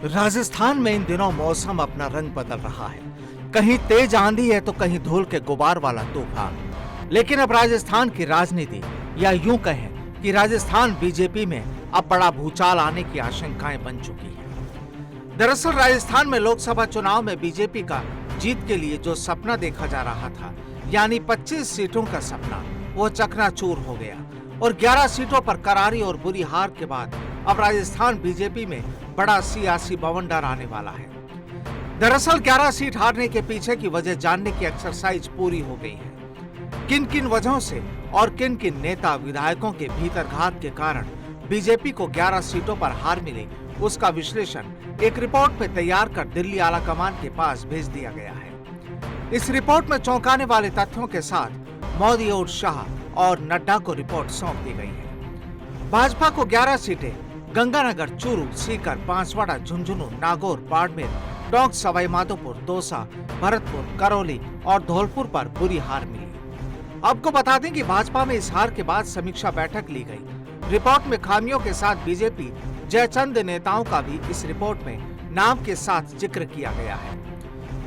राजस्थान में इन दिनों मौसम अपना रंग बदल रहा है। कहीं तेज आंधी है तो कहीं धूल के गुबार वाला तूफान। लेकिन अब राजस्थान की राजनीति, या यूं कहें कि राजस्थान बीजेपी में अब बड़ा भूचाल आने की आशंकाएं बन चुकी है। दरअसल राजस्थान में लोकसभा चुनाव में बीजेपी का जीत के लिए जो सपना देखा जा रहा था, यानी 25 सीटों का सपना, वो चकनाचूर हो गया और 11 सीटों पर करारी और बुरी हार के बाद अब राजस्थान बीजेपी में बड़ा सियासी बवंडर आने वाला है। दरअसल 11 सीट हारने के पीछे की वजह जानने की एक्सरसाइज पूरी हो गई है। किन किन वजहों से और किन किन नेता विधायकों के भीतरघात के कारण बीजेपी को 11 सीटों पर हार मिली, उसका विश्लेषण एक रिपोर्ट में तैयार कर दिल्ली आलाकमान के पास भेज दिया गया है। इस रिपोर्ट में चौंकाने वाले तथ्यों के साथ मोदी और शाह और नड्डा को रिपोर्ट सौंप दी गई है। भाजपा को 11 सीटें गंगानगर, चूरू, सीकर, बांसवाड़ा, झुंझुनू, नागौर, बाड़मेर, टोंक, सवाई माधोपुर, दौसा, भरतपुर, करौली और धौलपुर पर बुरी हार मिली। आपको बता दें कि भाजपा में इस हार के बाद समीक्षा बैठक ली गई। रिपोर्ट में खामियों के साथ बीजेपी जयचंद नेताओं का भी इस रिपोर्ट में नाम के साथ जिक्र किया गया है।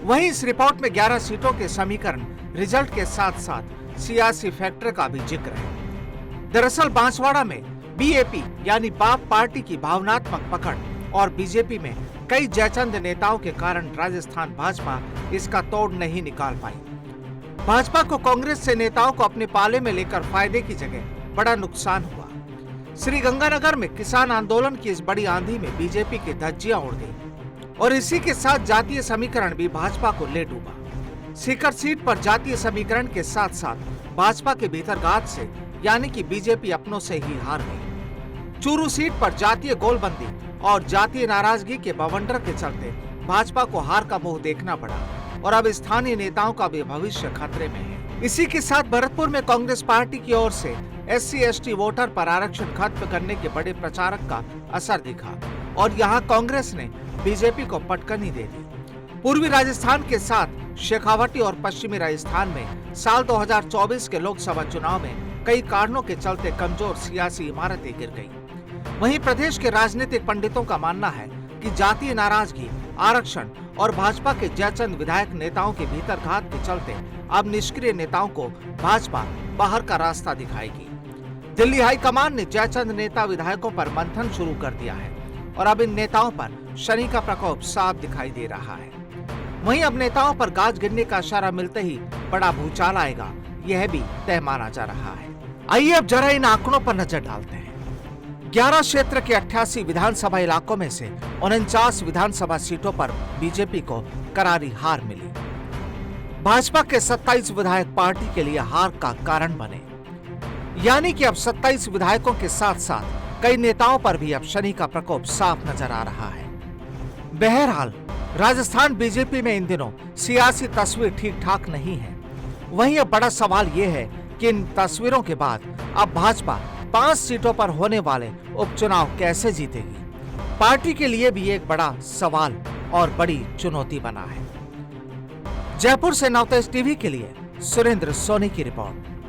वहीं इस रिपोर्ट में 11 सीटों के समीकरण रिजल्ट के साथ साथ सियासी फैक्टर का भी जिक्र है। दरअसल बांसवाड़ा में बीएपी यानी बाप पार्टी की भावनात्मक पकड़ और बीजेपी में कई जयचंद नेताओं के कारण राजस्थान भाजपा इसका तोड़ नहीं निकाल पाई। भाजपा को कांग्रेस से नेताओं को अपने पाले में लेकर फायदे की जगह बड़ा नुकसान हुआ। श्री गंगानगर में किसान आंदोलन की इस बड़ी आंधी में बीजेपी की धज्जियां उड़ गई और इसी के साथ जातीय समीकरण भी भाजपा को ले डूबा। सीकर सीट पर जातीय समीकरण के साथ साथ भाजपा के भीतरघात से यानी कि बीजेपी अपनों से ही हार गई। चूरू सीट पर जातीय गोलबंदी और जातीय नाराजगी के बवंडर के चलते भाजपा को हार का मुंह देखना पड़ा और अब स्थानीय नेताओं का भी भविष्य खतरे में है। इसी के साथ भरतपुर में कांग्रेस पार्टी की ओर से SC/ST वोटर पर आरक्षण खत्म करने के बड़े प्रचारक का असर दिखा और यहाँ कांग्रेस ने बीजेपी को पटकनी दे दी। पूर्वी राजस्थान के साथ शेखावटी और पश्चिमी राजस्थान में साल 2024 के लोकसभा चुनाव में कई कारणों के चलते कमजोर सियासी इमारतें गिर गई। वहीं प्रदेश के राजनीतिक पंडितों का मानना है कि जातीय नाराजगी, आरक्षण और भाजपा के जयचंद विधायक नेताओं के भीतरघात के चलते अब निष्क्रिय नेताओं को भाजपा बाहर का रास्ता दिखाएगी। दिल्ली हाईकमान ने जयचंद नेता विधायकों पर मंथन शुरू कर दिया है और अब इन नेताओं पर शनि का प्रकोप साफ दिखाई दे रहा है। वहीं अब नेताओं पर गाज गिरने का इशारा मिलते ही बड़ा भूचाल आएगा, यह भी तय माना जा रहा है। आइए अब जरा इन आंकड़ों पर नजर डालते हैं। 11 क्षेत्र के 88 विधानसभा इलाकों में से 49 विधानसभा सीटों पर बीजेपी को करारी हार मिली। भाजपा के 27 विधायक पार्टी के लिए हार का कारण बने, यानी कि अब 27 विधायकों के साथ साथ कई नेताओं पर भी अब शनि का प्रकोप साफ नजर आ रहा है। बहरहाल राजस्थान बीजेपी में इन दिनों सियासी तस्वीर ठीक ठाक नहीं है। वहीं अब बड़ा सवाल यह है कि इन तस्वीरों के बाद अब भाजपा 5 सीटों पर होने वाले उपचुनाव कैसे जीतेगी, पार्टी के लिए भी एक बड़ा सवाल और बड़ी चुनौती बना है। जयपुर से नवतेज टीवी के लिए सुरेंद्र सोनी की रिपोर्ट।